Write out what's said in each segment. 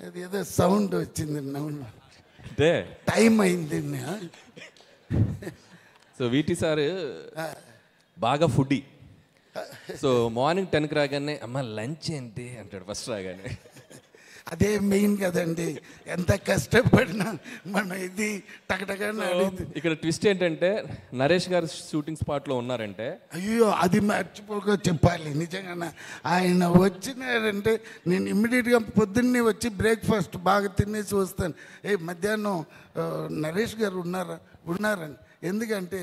అది ఏదో సౌండ్ వచ్చింది అంటే టైం అయింది. సో వీటి సార్ బాగా ఫుడ్డీ. సో మార్నింగ్ 10కి రాగానే అమ్మ లంచ్ ఏంటి అంటాడు ఫస్ట్ రాగానే. అదే మెయిన్ కదండి, ఎంత కష్టపడినా మనం ఇది టకటగా. ఇక్కడ ట్విస్ట్ ఏంటంటే నరేష్ గారు షూటింగ్ స్పాట్లో ఉన్నారంటే, అయ్యో అది మర్చిపోక చెప్పాలి నిజంగా. ఆయన వచ్చినారంటే నేను ఇమ్మీడియట్గా పొద్దున్నే వచ్చి బ్రేక్ఫాస్ట్ బాగా తినేసి వస్తాను. మధ్యాహ్నం నరేష్ గారు ఉన్నారని. ఎందుకంటే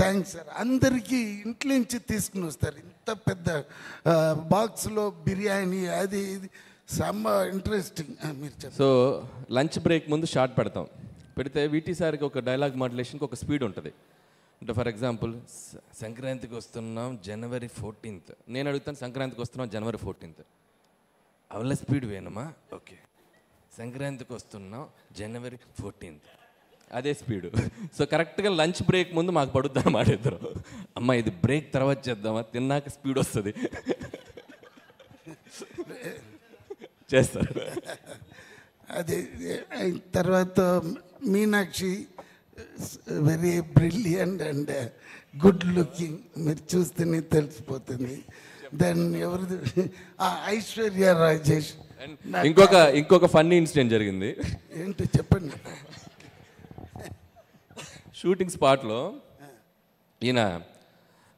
థ్యాంక్స్ సార్, అందరికీ ఇంట్లో నుంచి తీసుకుని వస్తారు. ఇంత పెద్ద బాక్స్లో బిర్యానీ అది ఇది ఇంట్రెస్టింగ్. మీరు చెప్పండి. సో లంచ్ బ్రేక్ ముందు షార్ట్ పెడితే వీటి సార్కి ఒక డైలాగ్ మాడ్యులేషన్కి ఒక స్పీడ్ ఉంటుంది. అంటే ఫర్ ఎగ్జాంపుల్, సంక్రాంతికి వస్తున్నాం January 14th. నేను అడుగుతాను, సంక్రాంతికి వస్తున్నాం January 14th. అవల్ల స్పీడ్ వేణమా? ఓకే. సంక్రాంతికి వస్తున్నాం January 14th. అదే స్పీడు. సో కరెక్ట్గా లంచ్ బ్రేక్ ముందు మాకు పడుద్ది అన్నమాట. ఇద్దరు అమ్మ ఇది బ్రేక్ తర్వాత చేద్దామా, తిన్నాక స్పీడ్ వస్తుంది చేస్తారు. అది తర్వాత Meenakshi very brilliant and good looking, మీరు చూస్తేనే తెలిసిపోతుంది. దెన్ ఎవరిది ఐశ్వర్య రాజేష్. ఇంకొక ఫన్నీ ఇన్సిడెంట్ జరిగింది. ఏంటో చెప్పండి. షూటింగ్ స్పాట్లో ఈయన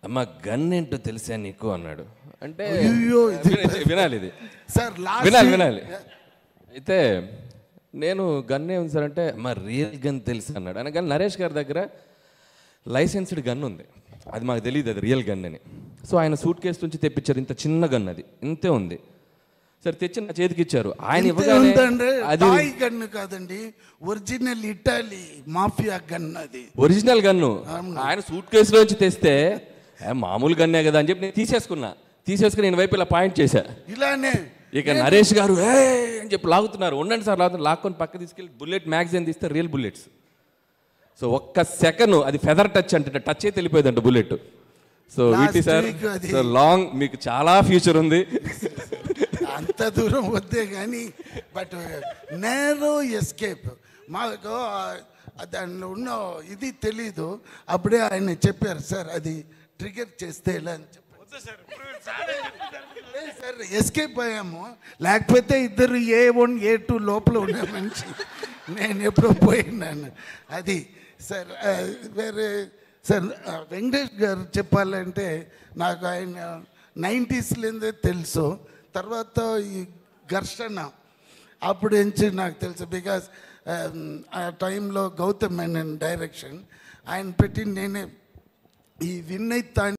అమ్మ గన్ ఏంటో తెలుసా నీకు అన్నాడు. అంటే వినాలి ఇది సార్, వినాలి. అయితే నేను గన్ ఏముంది సార్ అంటే, మా రియల్ గన్ తెలుసు అన్నాడు. అనగానే నరేష్ గారి దగ్గర లైసెన్స్డ్ గన్ ఉంది, అది మాకు తెలియదు అది రియల్ గన్ అని. సో ఆయన సూట్ కేసు నుంచి తెప్పించారు, ఇంత చిన్న గన్, అది ఇంతే ఉంది. సరే తెచ్చి నా చేతికి ఇచ్చారు. ఆయన అది గన్ను కాదండి, ఒరిజినల్ ఇటాలీ మాఫియా గన్. అది ఒరిజినల్ గన్ను. ఆయన సూట్ కేసులోంచి తెస్తే మామూలు గన్నే కదా అని చెప్పి నేను తీసేసుకుని నేను వైపు ఇలా పాయింట్ చేశా. ఇలానే ఇక నరేష్ గారు అని చెప్పి లాగుతున్నారు. ఉండండి సార్ లాక్కొని పక్క తీసుకెళ్ళి బుల్లెట్ మ్యాగజైన్ తీస్తే రియల్ బుల్లెట్స్. సో ఒక్క సెకండ్ అది ఫెదర్ టచ్ అంటే టచ్ అయితే వెళ్ళిపోయేదంట బుల్లెట్. సో వీటి సార్ లాంగ్, మీకు చాలా ఫ్యూచర్ ఉంది. అంత దూరం వద్దే కానీ, బట్ నేరో ఎస్కేప్. మాకు దానిలో ఉన్న ఇది తెలీదు. అప్పుడే ఆయన చెప్పారు, సార్ అది ట్రిగర్ చేస్తే ఎలా అని చెప్పారు. సార్ ఎస్కేప్ అయ్యాము, లేకపోతే ఇద్దరు A1 A2 లోపల ఉన్న మనిషి నేను ఎప్పుడో పోయినాను. అది సార్. వేరే సార్ వెంకటేష్ గారు చెప్పాలంటే, నాకు ఆయన 90sలోనే తెలుసు. తర్వాత ఈ ఘర్షణ అప్పుడు నుంచి నాకు తెలుసు. బికాస్ ఆ టైంలో గౌతమ్ మేనన్ డైరెక్షన్ ఆయన పెట్టి నేనే ఈ వినయ్ తాండి